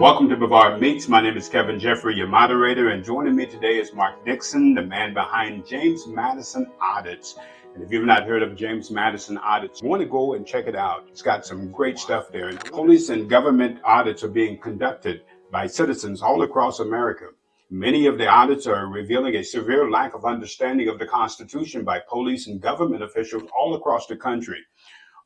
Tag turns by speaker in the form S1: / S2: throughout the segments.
S1: Welcome to Brevard Meets. My name is Kevin Jeffrey, your moderator, and joining me today is Mark Dickinson, the man behind James Madison Audits. And if you've not heard of James Madison Audits, you want to go and check it out. It's got some great stuff there. Police and government audits are being conducted by citizens all across America. Many of the audits are revealing a severe lack of understanding of the Constitution by police and government officials all across the country.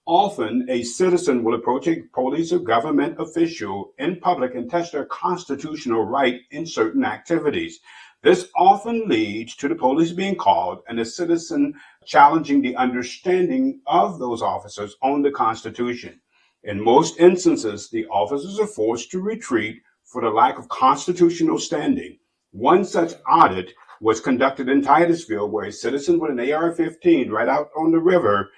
S1: Often, a citizen will approach a police or government official in public and test their constitutional right in certain activities. This often leads to the police being called and the citizen challenging the understanding of those officers on the Constitution. In most instances, the officers are forced to retreat for the lack of constitutional standing. One such audit was conducted in Titusville, where a citizen with an AR-15 right out on the river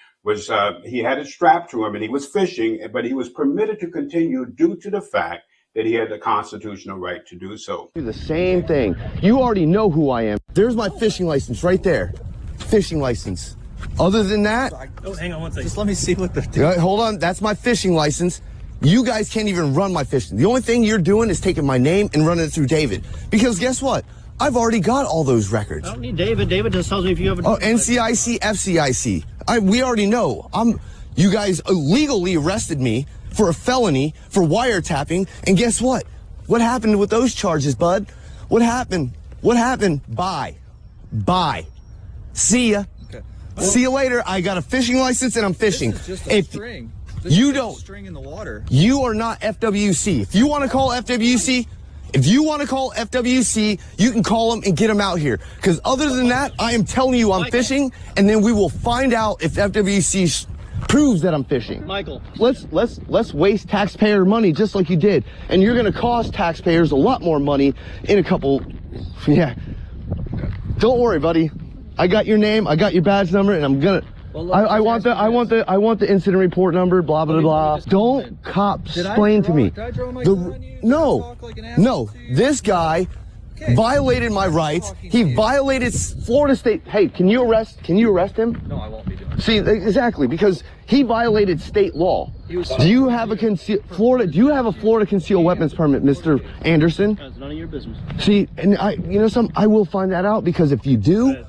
S1: he had it strapped to him and he was fishing, but he was permitted to continue due to the fact that he had the constitutional right to do so.
S2: Do the same thing. You already know who I am. There's my fishing license right there. Fishing license. Other than that,
S3: oh, hang on one second. Just let me see what they're
S2: doing. Hold on. That's my fishing license. You guys can't even run my fishing. The only thing you're doing is taking my name and running it through David. Because guess what? I've already got all those records.
S3: I don't need David. David just tells me if you have a...
S2: Oh, NCIC, FCIC. We already know. You guys illegally arrested me for a felony for wiretapping. And guess what? What happened with those charges, bud? What happened? Bye. See ya. Okay. Well, see you later. I got a fishing license and I'm fishing.
S3: This is just a string. This
S2: you
S3: is
S2: don't.
S3: A string in the water.
S2: You are not FWC. If you want to call FWC, you can call them and get them out here. Because other than that, I am telling you I'm fishing, and then we will find out if FWC proves that I'm fishing.
S3: Michael,
S2: let's waste taxpayer money just like you did, and you're going to cost taxpayers a lot more money in a couple. Yeah. Don't worry, buddy. I got your name, I got your badge number, and I'm gonna. Well, I want the incident report number, blah blah blah. Don't explain to me.
S3: Did I draw my gun on you?
S2: No. This guy violated my rights. He violated Florida state. Hey, can you arrest him?
S3: No, I won't be doing it.
S2: See, exactly, because he violated state law. Do you have a Florida concealed weapons permit, Mr. Anderson?
S3: That's none of your business.
S2: See, and I will find that out, because if you do,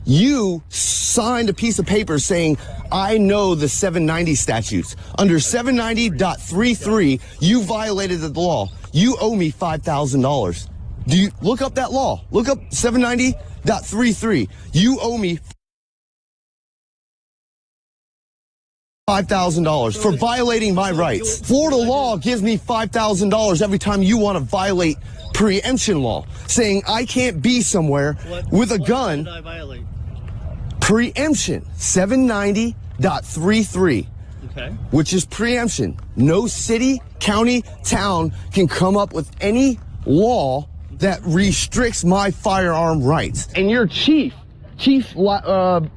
S2: you signed a piece of paper saying, I know the 790 statutes. Under 790.33, you violated the law. You owe me $5,000. Do you look up that law? Look up 790.33. You owe me $5,000 for violating my rights. Florida law gives me $5,000 every time you want to violate preemption law, saying I can't be somewhere with a gun.
S3: What did I violate?
S2: Preemption, 790.33,
S3: okay,
S2: which is preemption. No city, county, town can come up with any law that restricts my firearm rights. And your Chief Lau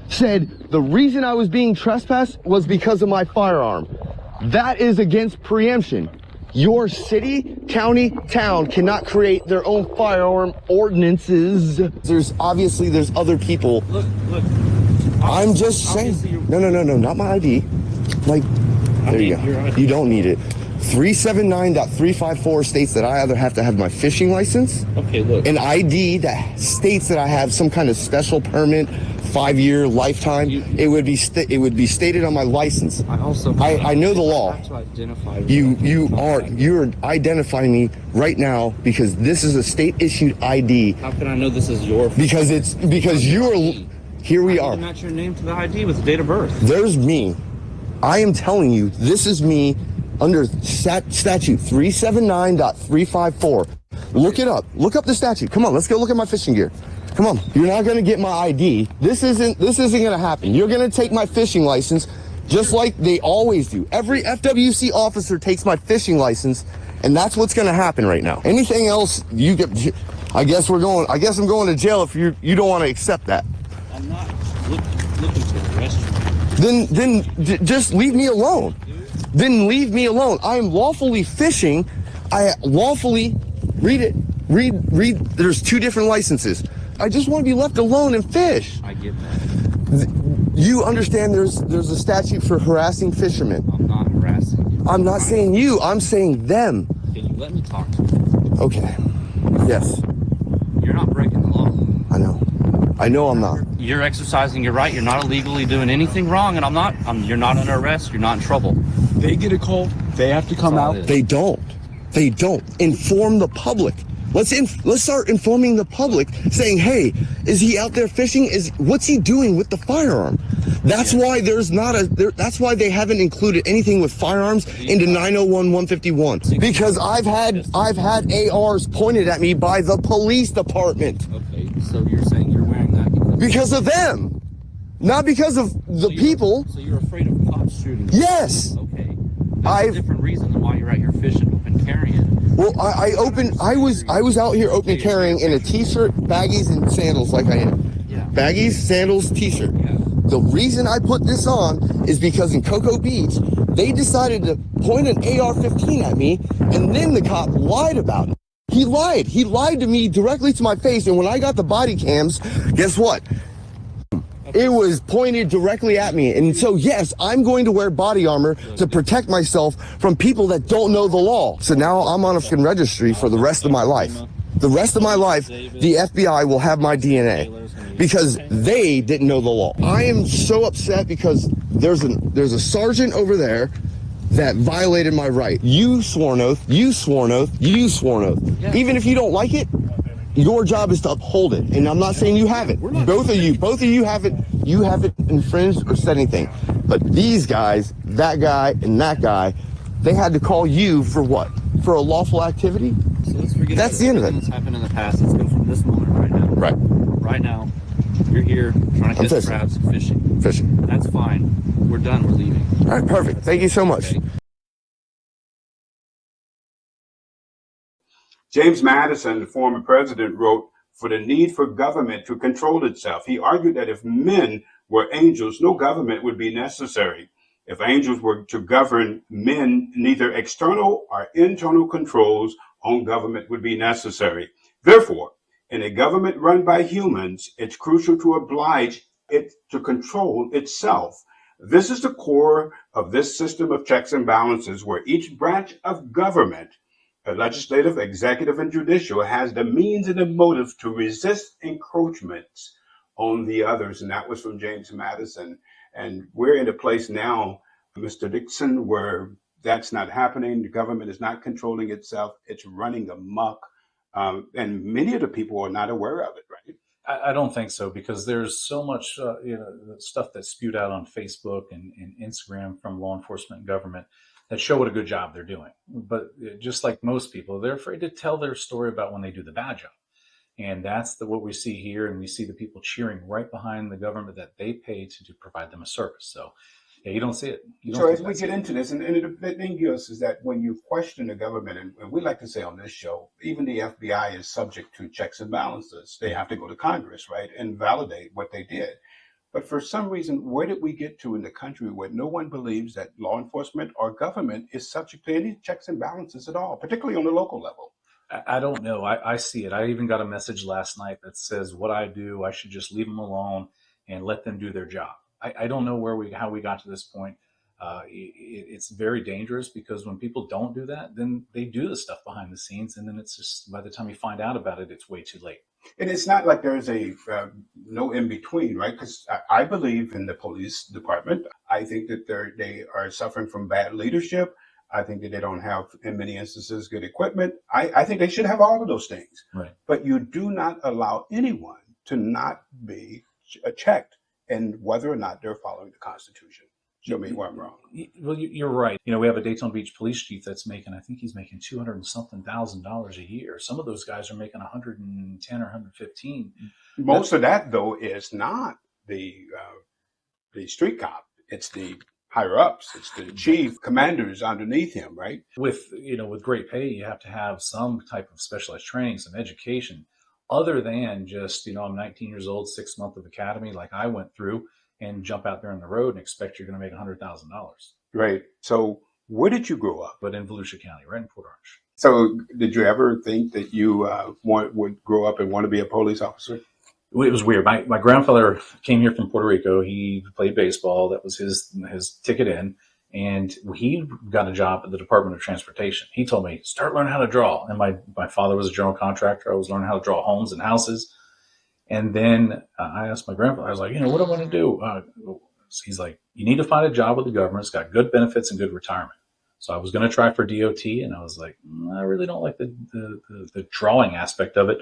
S2: said the reason I was being trespassed was because of my firearm. That is against preemption. Your city, county, town cannot create their own firearm ordinances. There's other people.
S3: Look.
S2: I'm just saying. No, not my ID. There you go. You don't need it. 379.354 states that I either have to have my fishing license, an ID that states that I have some kind of special permit, 5-year lifetime. It would be stated on my license. I know the law.
S3: I have to identify
S2: You're identifying me right now because this is a state issued ID.
S3: How can I know this is your?
S2: Because here we are.
S3: Match your name to the ID with the date of birth.
S2: There's me. I am telling you, this is me under statute 379.354. Look it up. Look up the statute. Come on, let's go look at my fishing gear. Come on. You're not going to get my ID. This isn't going to happen. You're going to take my fishing license just like they always do. Every FWC officer takes my fishing license, and that's what's going to happen right now. Anything else, I guess I'm going to jail if you don't want to accept that.
S3: I'm not looking to arrest you.
S2: Then just leave me alone. Then leave me alone. I am lawfully fishing. I lawfully read. There's 2 different licenses. I just want to be left alone and fish.
S3: I get that.
S2: You understand there's a statute for harassing fishermen.
S3: I'm not harassing you.
S2: I'm not saying you. I'm saying them.
S3: Let me talk to you.
S2: Okay. Yes,
S3: You're not breaking the law.
S2: I know. I know I'm not.
S3: You're exercising your right. You're not illegally doing anything wrong, and I'm not. You're not under arrest. You're not in trouble.
S4: They get a call. They have to come out.
S2: They don't. They don't. Inform the public. Let's start informing the public, saying, "Hey, is he out there fishing? What's he doing with the firearm?" That's why that's why they haven't included anything with firearms into 901-151. Because I've had ARs pointed at me by the police department.
S3: Okay, so you're saying you're wearing that
S2: Because of them, not because of the people.
S3: So you're afraid of cops shooting you?
S2: Yes.
S3: Okay. That's a different reason than why you're out here fishing, open carrying.
S2: Well, I was out here open carrying in a t-shirt, baggies, and sandals like I am.
S3: Yeah.
S2: Baggies, sandals, t-shirt.
S3: Yeah.
S2: The reason I put this on is because in Cocoa Beach, they decided to point an AR-15 at me, and then the cop lied about it. He lied. He lied to me directly to my face, and when I got the body cams, guess what? It was pointed directly at me. And so, yes, I'm going to wear body armor to protect myself from people that don't know the law. So now I'm on a fucking registry for the rest of my life. The rest of my life, the FBI will have my DNA because they didn't know the law. I am so upset because there's a sergeant over there that violated my right. You swore an oath, you swore an oath, you swore an oath. Even if you don't like it, your job is to uphold it. And I'm not saying you haven't. Both of you haven't infringed or said anything. But these guys, that guy and that guy, they had to call you for what? For a lawful activity?
S3: So let's forget
S2: That's the end of it.
S3: What's happened in the past. Let's go from this moment right now.
S2: Right.
S3: Right now, you're here trying to catch crabs, fishing.
S2: Fishing.
S3: That's fine. We're done. We're leaving.
S2: All right, perfect. Thank you so much.
S3: Okay.
S1: James Madison, the former president, wrote, "For the need for government to control itself." He argued that if men were angels, no government would be necessary. If angels were to govern men, neither external or internal controls on government would be necessary. Therefore, in a government run by humans, it's crucial to oblige it to control itself. This is the core of this system of checks and balances, where each branch of government, legislative, executive, and judicial, has the means and the motive to resist encroachments on the others. And that was from James Madison. And we're in a place now, Mr. Dickinson, where that's not happening. The government is not controlling itself. It's running amok. And many of the people are not aware of it, right?
S4: I don't think so, because there's so much stuff that's spewed out on Facebook and Instagram from law enforcement and government that show what a good job they're doing. But just like most people, they're afraid to tell their story about when they do the bad job. And that's what we see here. And we see the people cheering right behind the government that they pay to provide them a service. So yeah, you don't see it.
S1: So as we get into this, and the thing is that when you question the government, and we like to say on this show, even the FBI is subject to checks and balances. They have to go to Congress, right, and validate what they did. But for some reason, where did we get to in the country where no one believes that law enforcement or government is subject to any checks and balances at all, particularly on the local level?
S4: I don't know. I see it. I even got a message last night that says what I do, I should just leave them alone and let them do their job. I don't know how we got to this point. It's very dangerous, because when people don't do that, then they do the stuff behind the scenes, and then it's just, by the time you find out about it, it's way too late.
S1: And it's not like there's a no in between, right? Because I believe in the police department. I think that they are suffering from bad leadership. I think that they don't have, in many instances, good equipment. I think they should have all of those things.
S4: Right.
S1: But you do not allow anyone to not be checked in whether or not they're following the Constitution. Show me where I'm wrong.
S4: Well, you're right. We have a Daytona Beach police chief that's I think he's making $200 and something thousand a year. Some of those guys are making 110 or 115.
S1: Most of that, though, is not the street cop. It's the higher ups. It's the chief commanders underneath him, right?
S4: With great pay, you have to have some type of specialized training, some education, other than just, I'm 19 years old, 6 months of academy like I went through, and jump out there on the road and expect you're going to make $100,000.
S1: Right. So where did you grow up?
S4: But in Volusia County, right in Port Orange.
S1: So did you ever think that you would grow up and want to be a police officer?
S4: It was weird. My grandfather came here from Puerto Rico. He played baseball. That was his ticket in. And he got a job at the Department of Transportation. He told me, start learning how to draw. And my father was a general contractor. I was learning how to draw homes and houses. And then I asked my grandfather, I was like, what do I want to do? He's like, you need to find a job with the government. It's got good benefits and good retirement. So I was going to try for DOT, and I was like, I really don't like the drawing aspect of it.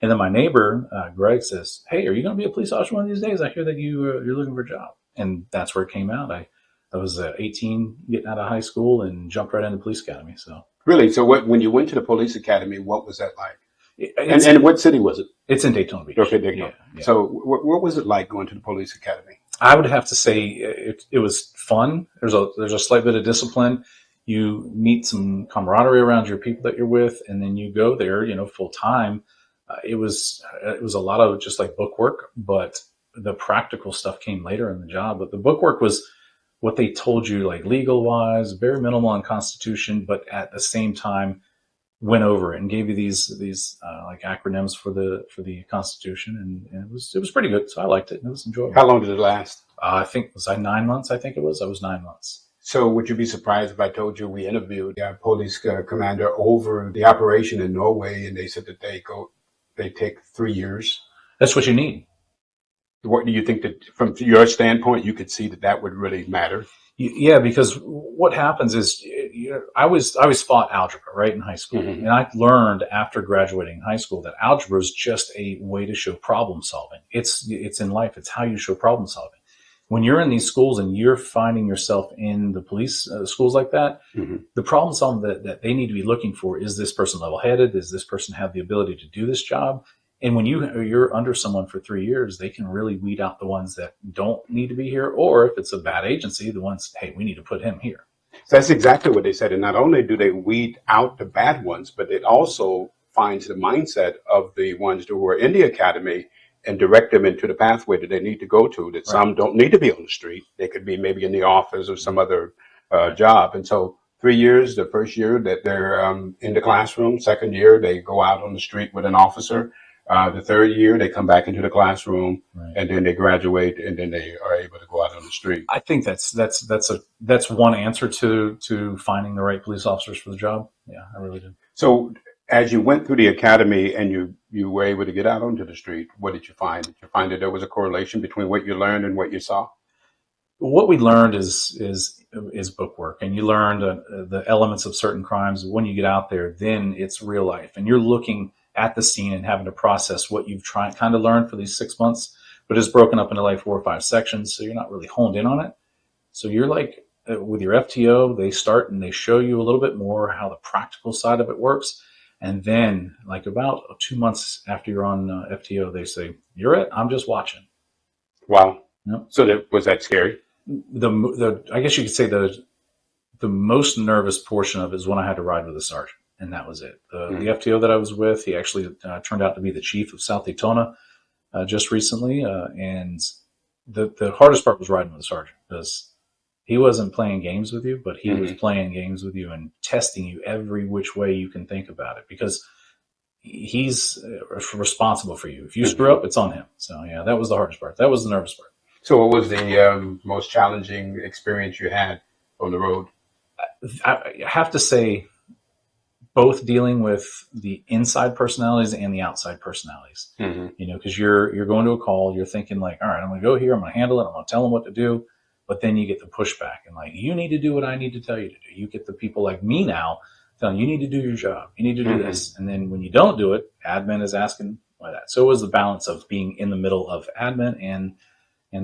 S4: And then my neighbor, Greg, says, hey, are you going to be a police officer one of these days? I hear that you're looking for a job. And that's where it came out. I was 18, getting out of high school, and jumped right into the police academy. So
S1: Really? So when you went to the police academy, what was that like? And what city was it?
S4: It's in Daytona Beach.
S1: Okay, Daytona.
S4: Yeah.
S1: So what was it like going to the police academy?
S4: I would have to say it was fun. There's a slight bit of discipline. You meet some camaraderie around your people that you're with, and then you go there, full time. It was a lot of just like book work, but the practical stuff came later in the job. But the book work was what they told you, like legal wise, very minimal on Constitution, but at the same time went over it and gave you these like acronyms for the Constitution, and it was pretty good. So I liked it. And it was enjoyable.
S1: How long did it last?
S4: I think was I 9 months. I think it was. I was 9 months.
S1: So would you be surprised if I told you we interviewed a police commander over the operation in Norway, and they said that they take 3 years?
S4: That's what you need.
S1: What do you think that, from your standpoint, you could see that would really matter?
S4: Yeah, because what happens is, I always fought algebra right in high school, and I learned after graduating high school that algebra is just a way to show problem solving. It's in life. It's how you show problem solving. When you're in these schools and you're finding yourself in the police schools like that, the problem solving that they need to be looking for is this person level-headed? Does this person have the ability to do this job? And when you're under someone for 3 years, they can really weed out the ones that don't need to be here, or if it's a bad agency, the ones, hey, we need to put him here.
S1: So that's exactly what they said. And not only do they weed out the bad ones, but it also finds the mindset of the ones who are in the academy and direct them into the pathway that they need to go to, that some don't need to be on the street. They could be maybe in the office or some other job. And so 3 years, the first year that they're in the classroom, second year, they go out on the street with an officer. The third year, they come back into the classroom, and then they graduate, and then they are able to go out on the street.
S4: I think that's one answer to finding the right police officers for the job. Yeah, I really do.
S1: So as you went through the academy and you were able to get out onto the street, what did you find? Did you find that there was a correlation between what you learned and what you saw?
S4: What we learned is book work, and you learned the elements of certain crimes. When you get out there, then it's real life, and you're looking at the scene and having to process what you've kind of learned for these 6 months, but it's broken up into like 4 or 5 sections, so you're not really honed in on it. So you're like, with your FTO, they start and they show you a little bit more how the practical side of it works. And then like about 2 months after you're on FTO, they say, you're it, I'm just watching.
S1: Wow.
S4: Yep.
S1: So was that scary?
S4: I guess you could say the most nervous portion of it is when I had to ride with a sergeant. And that was it. The FTO that I was with, he actually turned out to be the chief of South Daytona just recently. And the hardest part was riding with the sergeant, because he wasn't playing games with you, but he was playing games with you and testing you every which way you can think about it, because he's responsible for you. If you screw up, it's on him. So yeah, that was the hardest part. That was the nervous part.
S1: So what was the most challenging experience you had on the road?
S4: I have to say, both dealing with the inside personalities and the outside personalities, because you're going to a call, you're thinking like, all right, I'm going to go here, I'm going to handle it, I'm going to tell them what to do. But then you get the pushback and like, you need to do what I need to tell you to do. You get the people like me now telling you need to do your job. You need to do this. And then when you don't do it, admin is asking why that. So it was the balance of being in the middle of admin and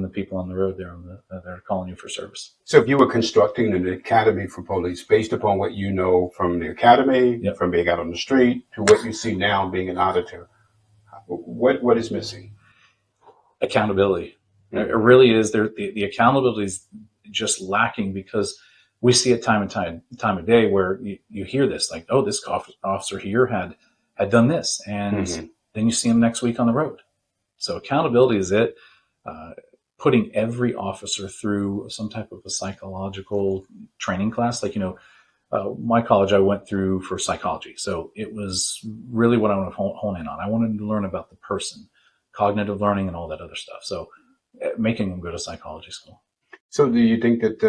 S4: the people on the road there that are calling you for service.
S1: So if you were constructing an academy for police based upon what you know from the academy, from being out on the street, to what you see now being an auditor, what is missing?
S4: Accountability. It really is. The accountability is just lacking, because we see it time of day where you hear this, like, oh, this officer here had done this, and then you see him next week on the road. So accountability is it. Putting every officer through some type of a psychological training class. Like, my college I went through for psychology. So it was really what I want to hone in on. I wanted to learn about the person, cognitive learning and all that other stuff. So making them go to psychology school.
S1: So do you think that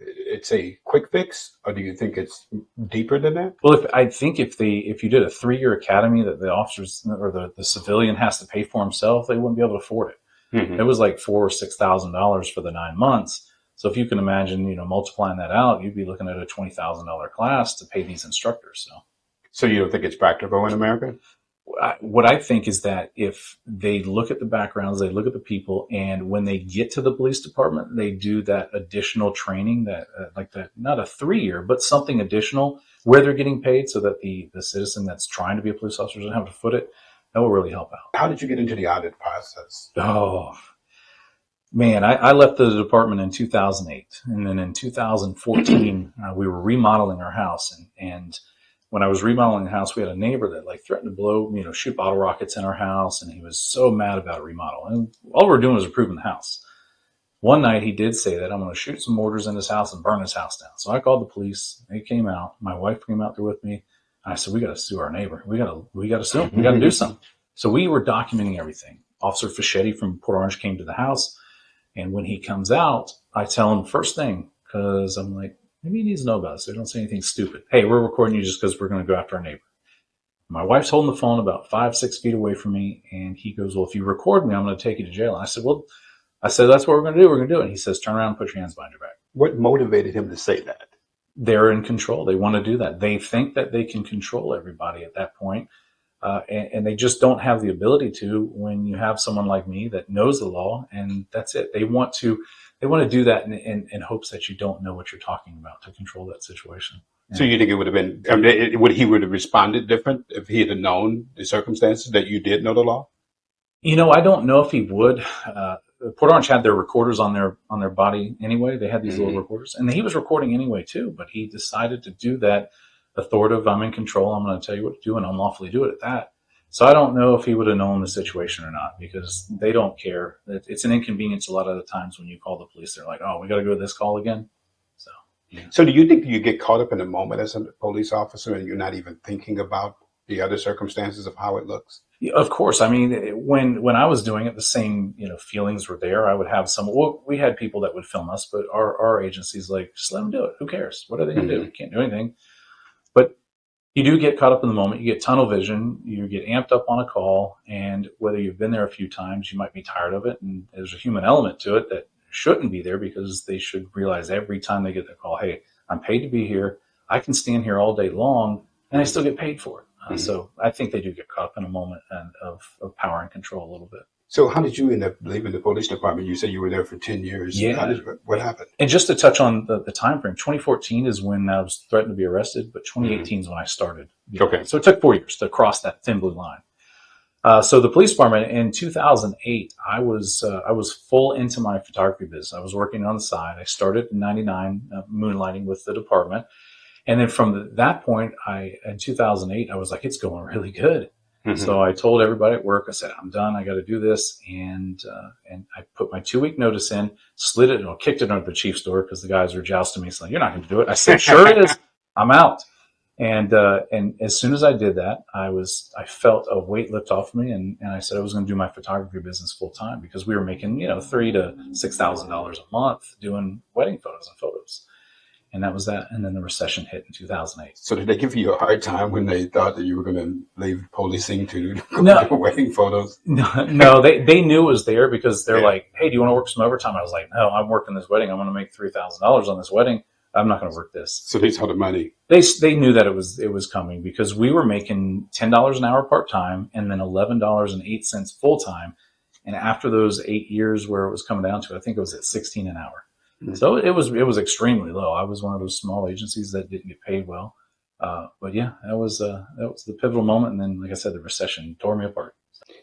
S1: it's a quick fix, or do you think it's deeper than that?
S4: Well, I think if you did a 3-year academy that the officers or the civilian has to pay for himself, they wouldn't be able to afford it.
S1: Mm-hmm.
S4: It was like $4,000 or $6,000 for the 9 months. So if you can imagine, multiplying that out, you'd be looking at a $20,000 class to pay these instructors.
S1: So you don't think it's practical in America?
S4: What I think is that if they look at the backgrounds, they look at the people, and when they get to the police department, they do that additional training that, not a 3-year, but something additional where they're getting paid so that the citizen that's trying to be a police officer doesn't have to foot it. That will really help out.
S1: How did you get into the audit process?
S4: Oh, man, I left the department in 2008. And then in 2014, we were remodeling our house. And when I was remodeling the house, we had a neighbor that threatened to shoot bottle rockets in our house. And he was so mad about a remodel. And all we were doing was improving the house. One night he did say that I'm going to shoot some mortars in his house and burn his house down. So I called the police. They came out. My wife came out there with me. And I said, we got to sue our neighbor. We got to sue him. We got to do something. So we were documenting everything. Officer Fischetti from Port Orange came to the house. And when he comes out, I tell him first thing, because I'm like, maybe he needs to know about this. So don't say anything stupid. Hey, we're recording you just because we're going to go after our neighbor. My wife's holding the phone about 5-6 feet away from me. And he goes, well, if you record me, I'm going to take you to jail. And I said, that's what we're going to do. We're going to do it. And he says, turn around and put your hands behind your back.
S1: What motivated him to say that?
S4: They're in control. They want to do that. They think that they can control everybody at that point. And they just don't have the ability to when you have someone like me that knows the law, and that's it. They want to do that in hopes that you don't know what you're talking about to control that situation.
S1: So you think it would have been, he would have responded different if he had known the circumstances that you did know the law?
S4: I don't know if he would. Port Orange had their recorders on their body anyway. They had these little recorders, and he was recording anyway too, but he decided to do that authoritative, I'm in control, I'm going to tell you what to do, and unlawfully do it at that. So I don't know if he would have known the situation or not, because they don't care. It's an inconvenience a lot of the times when you call the police. They're like, oh, we got to go to this call again. So, yeah.
S1: So do you think you get caught up in the moment as a police officer and you're not even thinking about the other circumstances of how it looks?
S4: Yeah, of course. I mean, when I was doing it, the same feelings were there. I would have we had people that would film us, but our agency's like, just let them do it. Who cares? What are they going to do? You can't do anything. But you do get caught up in the moment. You get tunnel vision. You get amped up on a call. And whether you've been there a few times, you might be tired of it. And there's a human element to it that shouldn't be there, because they should realize every time they get the call, hey, I'm paid to be here. I can stand here all day long, and I still get paid for it. So I think they do get caught up in a moment of power and control a little bit.
S1: So how did you end up leaving the police department? You said you were there for 10 years.
S4: Yeah.
S1: What happened?
S4: And just to touch on the time frame, 2014 is when I was threatened to be arrested, but 2018 is when I started.
S1: Okay.
S4: So it took 4 years to cross that thin blue line. So the police department in 2008, I was full into my photography business. I was working on the side. I started in 99, moonlighting with the department. And then from that point, in 2008, I was like, it's going really good. So I told everybody at work, I said, I'm done. I got to do this. And I put my 2-week notice in, slid it, and kicked it under the chief's door because the guys were jousting me. So you're not going to do it. I said, sure it is. I'm out. And as soon as I did that, I felt a weight lift off me. And I said I was going to do my photography business full time, because we were making, $3,000 to $6,000 a month doing wedding photos and photos. And that was that. And then the recession hit in 2008.
S1: So did they give you a hard time when they thought that you were going to leave policing to do wedding photos?
S4: No, they knew it was there, because they're like, hey, do you want to work some overtime? I was like, no, I'm working this wedding. I'm going to make $3,000 on this wedding. I'm not going to work this.
S1: So they saw the money.
S4: They knew that it was coming, because we were making $10 an hour part-time and then $11.08 full-time. And after those 8 years where it was coming down to, I think it was at $16 an hour. So it was extremely low. I was one of those small agencies that didn't get paid well. But yeah, that was the pivotal moment. And then, like I said, the recession tore me apart.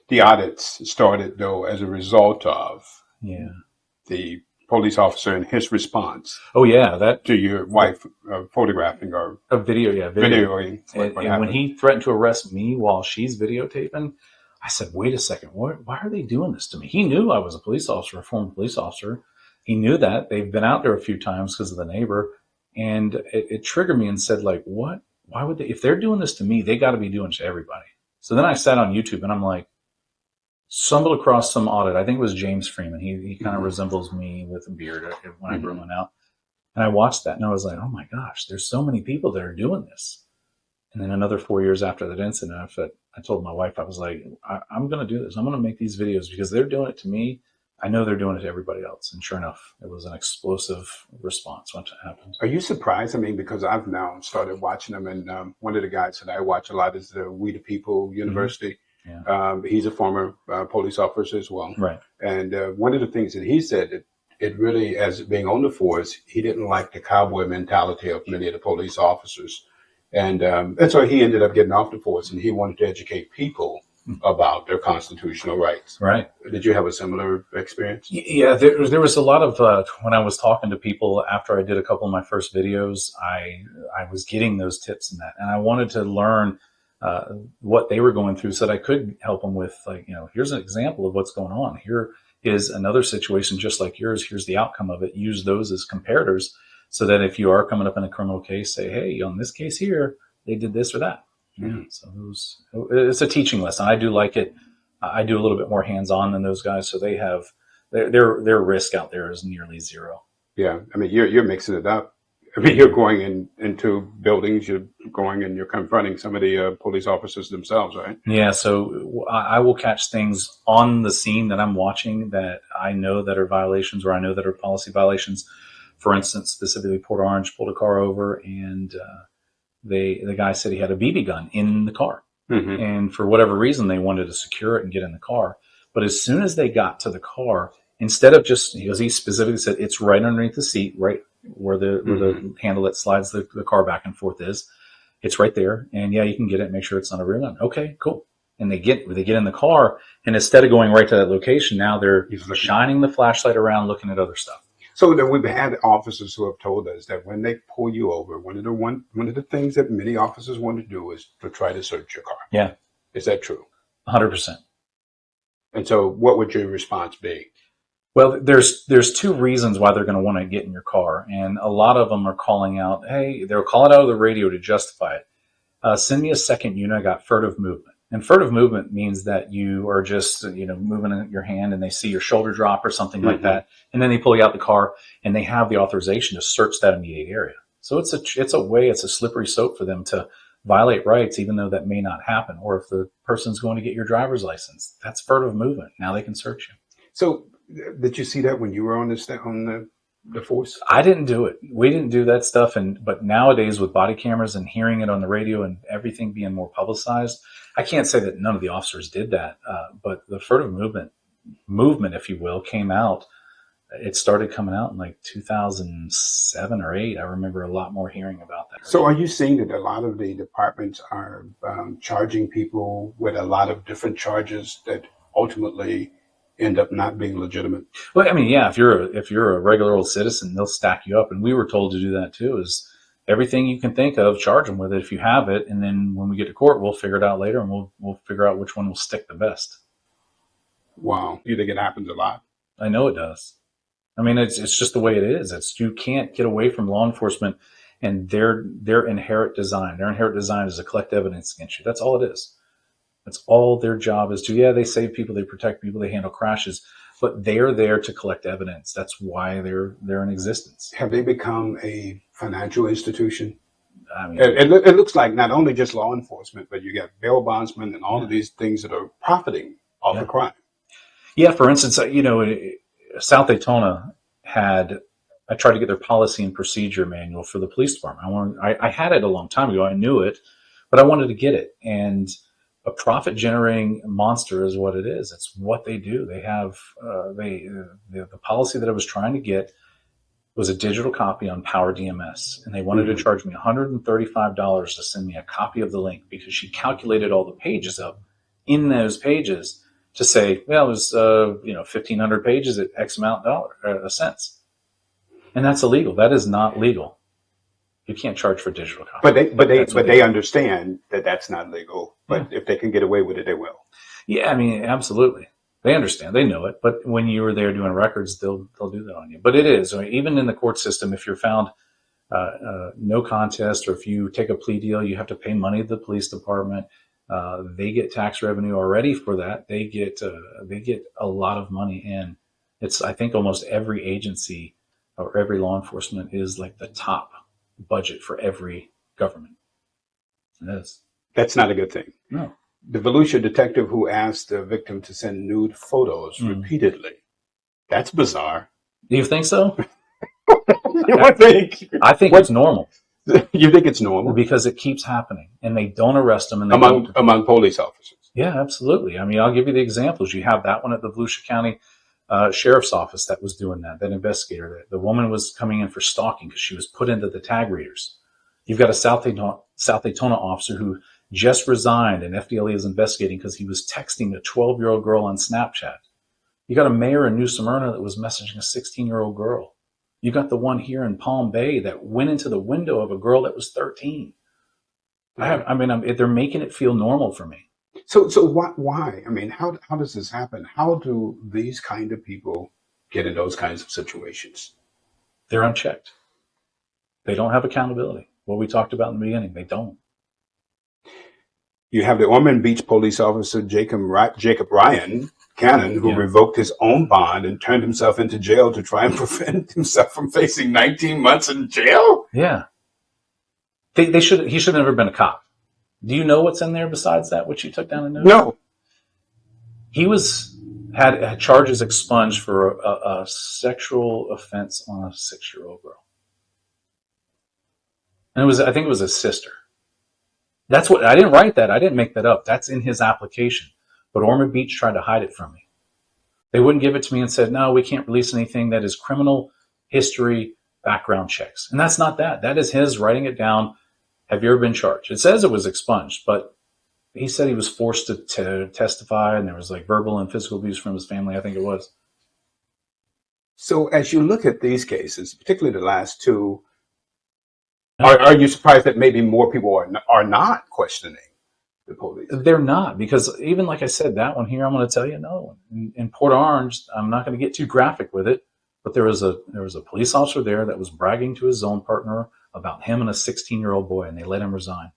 S1: The audits started, though, as a result of the police officer and his response.
S4: Oh yeah, that
S1: to your wife photographing or
S4: a video,
S1: videoing.
S4: And when he threatened to arrest me while she's videotaping, I said, "Wait a second, why are they doing this to me?" He knew I was a police officer, a former police officer. He knew that. They've been out there a few times because of the neighbor, and it triggered me and said, like, what? Why would they? If they're doing this to me, they got to be doing it to everybody. So then I sat on YouTube and I'm like, stumbled across some audit. I think it was James Freeman. He kind of resembles me with a beard when I grew one out. And I watched that and I was like, oh my gosh, there's so many people that are doing this. And then another 4 years after that incident, I told my wife, I was like, I'm going to do this. I'm going to make these videos because they're doing it to me. I know they're doing it to everybody else. And sure enough, it was an explosive response once it happened.
S1: Are you surprised? I mean, because I've now started watching them, and one of the guys that I watch a lot is the We the People University.
S4: Yeah.
S1: He's a former police officer as well.
S4: Right.
S1: And one of the things that he said that it really, as being on the force, he didn't like the cowboy mentality of many of the police officers. And so he ended up getting off the force, and he wanted to educate people about their constitutional rights.
S4: Right.
S1: Did you have a similar experience?
S4: Yeah, there was a lot of, when I was talking to people after I did a couple of my first videos, I was getting those tips and that, and I wanted to learn what they were going through so that I could help them with, like, here's an example of what's going on. Here is another situation just like yours. Here's the outcome of it. Use those as comparators so that if you are coming up in a criminal case, say, hey, on this case here, they did this or that. Yeah, so it's a teaching lesson. I do like it. I do a little bit more hands-on than those guys, so they have their risk out there is nearly zero.
S1: Yeah, I mean, you're mixing it up. I mean, you're going into buildings, you're going and you're confronting some of the police officers themselves, right?
S4: Yeah, so I will catch things on the scene that I'm watching that I know that are violations or I know that are policy violations. For instance, specifically Port Orange pulled a car over and the guy said he had a BB gun in the car.
S1: Mm-hmm.
S4: And for whatever reason, they wanted to secure it and get in the car. But as soon as they got to the car, instead of just, he specifically said, it's right underneath the seat, right where the handle that slides the car back and forth is. It's right there. And yeah, you can get it, make sure it's not a real gun. Okay, cool. And they get in the car, and instead of going right to that location, now they're shining the flashlight around, looking at other stuff.
S1: So then we've had officers who have told us that when they pull you over, one of the things that many officers want to do is to try to search your car.
S4: Yeah.
S1: Is that true?
S4: 100%.
S1: And so what would your response be?
S4: Well, there's two reasons why they're going to want to get in your car. And a lot of them are calling out, hey, they'll call it out of the radio to justify it. Send me a second unit. I got furtive movement. And furtive movement means that you are just, moving your hand and they see your shoulder drop or something like that. And then they pull you out the car and they have the authorization to search that immediate area. So it's a slippery slope for them to violate rights, even though that may not happen. Or if the person's going to get your driver's license, that's furtive movement. Now they can search you.
S1: So did you see that when you were on the force?
S4: I didn't do it. We didn't do that stuff. But nowadays with body cameras and hearing it on the radio and everything being more publicized, I can't say that none of the officers did that. But the furtive movement, if you will, came out. It started coming out in like 2007 or 8. I remember a lot more hearing about that.
S1: So are you seeing that a lot of the departments are charging people with a lot of different charges that ultimately end up not being legitimate?
S4: Well, I mean, yeah, if you're a regular old citizen, they'll stack you up. And we were told to do that too, is everything you can think of, charge them with it if you have it. And then when we get to court, we'll figure it out later and we'll figure out which one will stick the best.
S1: Wow. You think it happens a lot?
S4: I know it does. I mean, it's just the way it is. You can't get away from law enforcement and their inherent design. Their inherent design is to collect evidence against you. That's all it is. That's all their job is to. Yeah, they save people, they protect people, they handle crashes, but they're there to collect evidence. That's why they're in existence.
S1: Have they become a financial institution?
S4: I mean,
S1: it looks like not only just law enforcement, but you got bail bondsmen and all of these things that are profiting off the crime.
S4: Yeah, for instance, South Daytona I tried to get their policy and procedure manual for the police department. I had it a long time ago. I knew it, but I wanted to get it. And a profit generating monster is what it is. It's what they do. They have, the policy that I was trying to get was a digital copy on Power DMS. And they wanted to charge me $135 to send me a copy of the link because she calculated all the pages up in those pages to say, well, it was 1,500 pages at X amount cents, and that's illegal. That is not legal. You can't charge for digital copies.
S1: But they understand that that's not legal. But if they can get away with it, they will.
S4: Yeah, I mean, absolutely. They understand. They know it. But when you were there doing records, they'll do that on you. But it is. I mean, even in the court system, if you're found no contest, or if you take a plea deal, you have to pay money to the police department. They get tax revenue already for that. They get a lot of money in. It's, I think, almost every agency or every law enforcement is like the top budget for every government. It is.
S1: That's not a good thing.
S4: No.
S1: The Volusia detective who asked the victim to send nude photos repeatedly. That's bizarre.
S4: Do you think so?
S1: I think.
S4: I think it's normal.
S1: You think it's normal?
S4: Because it keeps happening, and they don't arrest them. And
S1: among police officers.
S4: Yeah, absolutely. I mean, I'll give you the examples. You have that one at the Volusia County Sheriff's Office that was doing that investigator. The woman was coming in for stalking because she was put into the tag readers. You've got a South Daytona officer who just resigned, and FDLE is investigating because he was texting a 12-year-old girl on Snapchat. You got a mayor in New Smyrna that was messaging a 16-year-old girl. You got the one here in Palm Bay that went into the window of a girl that was 13. They're making it feel normal for me.
S1: So why? I mean, how does this happen? How do these kind of people get in those kinds of situations?
S4: They're unchecked. They don't have accountability. What we talked about in the beginning, they don't.
S1: You have the Ormond Beach police officer, Jacob Ryan Cannon, who revoked his own bond and turned himself into jail to try and prevent himself from facing 19 months in jail?
S4: Yeah. He should have never been a cop. Do you know what's in there besides that, which you took down a note?
S1: No.
S4: He had charges expunged for a sexual offense on a 6-year-old girl. And I think it was his sister. That's what, I didn't write that. I didn't make that up. That's in his application. But Ormond Beach tried to hide it from me. They wouldn't give it to me and said, no, we can't release anything that is criminal history background checks. And that's not that. That is his writing it down. Have you ever been charged? It says it was expunged, but he said he was forced to testify, and there was like verbal and physical abuse from his family, I think it was.
S1: So as you look at these cases, particularly the last two, are you surprised that maybe more people are not questioning the police?
S4: They're not, because even like I said, that one here, I'm going to tell you another one. In Port Orange, I'm not going to get too graphic with it, but there was a police officer there that was bragging to his zone partner about him and a 16-year-old boy, and they let him resign.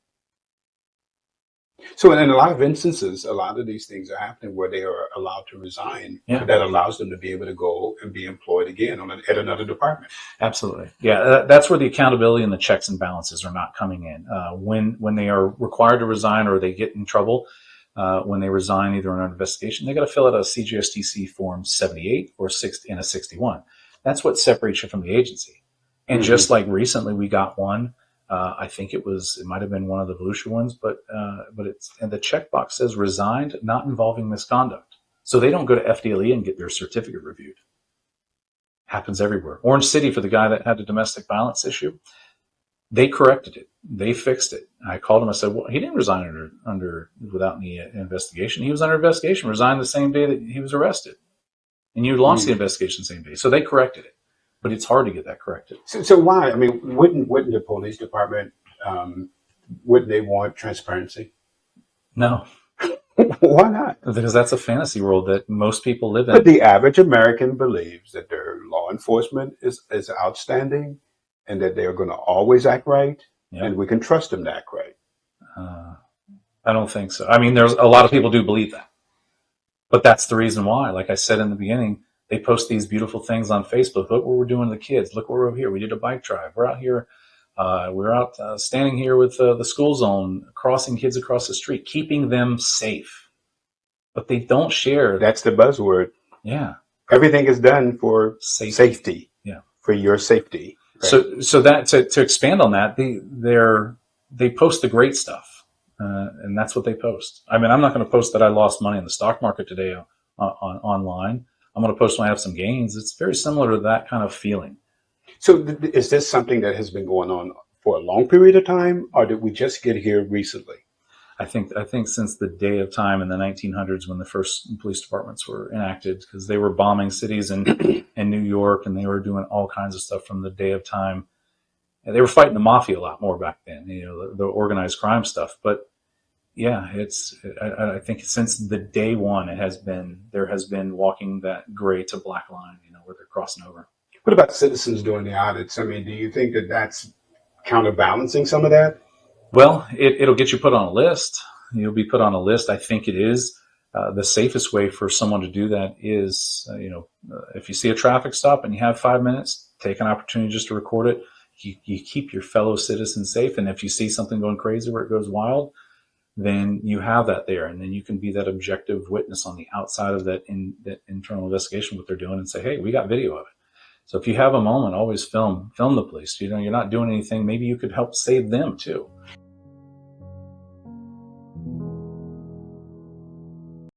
S1: So in a lot of instances, a lot of these things are happening where they are allowed to resign. Yeah. That allows them to be able to go and be employed again at another department.
S4: Absolutely. Yeah, that's where the accountability and the checks and balances are not coming in. When they are required to resign or they get in trouble, when they resign either in an investigation, they got to fill out a CGSTC form 78 or 60 and a 61. That's what separates you from the agency. And just like recently we got one, I think it might have been one of the Volusia ones, but and the checkbox says resigned, not involving misconduct. So they don't go to FDLE and get their certificate reviewed. Happens everywhere. Orange City, for the guy that had a domestic violence issue, they corrected it. They fixed it. I called him. I said, well, he didn't resign without any investigation. He was under investigation, resigned the same day that he was arrested. And you launched the investigation the same day. So they corrected it. But it's hard to get that corrected.
S1: So why? I mean, wouldn't the police department, wouldn't they want transparency?
S4: No.
S1: Why not?
S4: Because that's a fantasy world that most people live in.
S1: But the average American believes that their law enforcement is outstanding and that they're going to always act right, and we can trust them to act right.
S4: I don't think so. I mean, there's a lot of people do believe that. But that's the reason why. Like I said in the beginning, they post these beautiful things on Facebook. Look what we're doing to the kids. Look, we're over here. We did a bike drive. We're out here. We're out standing here with the school zone, crossing kids across the street, keeping them safe. But they don't share.
S1: That's the buzzword.
S4: Yeah.
S1: Everything is done for safety.
S4: Yeah.
S1: For your safety.
S4: Right? So that to expand on that, they post the great stuff, and that's what they post. I mean, I'm not going to post that I lost money in the stock market today online. I'm going to post when I have some gains. It's very similar to that kind of feeling.
S1: So is this something that has been going on for a long period of time, or did we just get here recently?
S4: I think since the day of time in the 1900s when the first police departments were enacted, because they were bombing cities in New York, and they were doing all kinds of stuff from the day of time. And they were fighting the mafia a lot more back then, the organized crime stuff. But yeah, I think since the day one, there has been walking that gray to black line, where they're crossing over.
S1: What about citizens doing the audits? I mean, do you think that that's counterbalancing some of that?
S4: Well, it'll get you put on a list. you'll be put on a list. I think it is the safest way for someone to do that is, if you see a traffic stop and you have 5 minutes, take an opportunity just to record it. You keep your fellow citizens safe. And if you see something going crazy where it goes wild, then you have that there. And then you can be that objective witness on the outside of that internal investigation, what they're doing, and say, hey, we got video of it. So if you have a moment, always film the police. You're not doing anything. Maybe you could help save them too.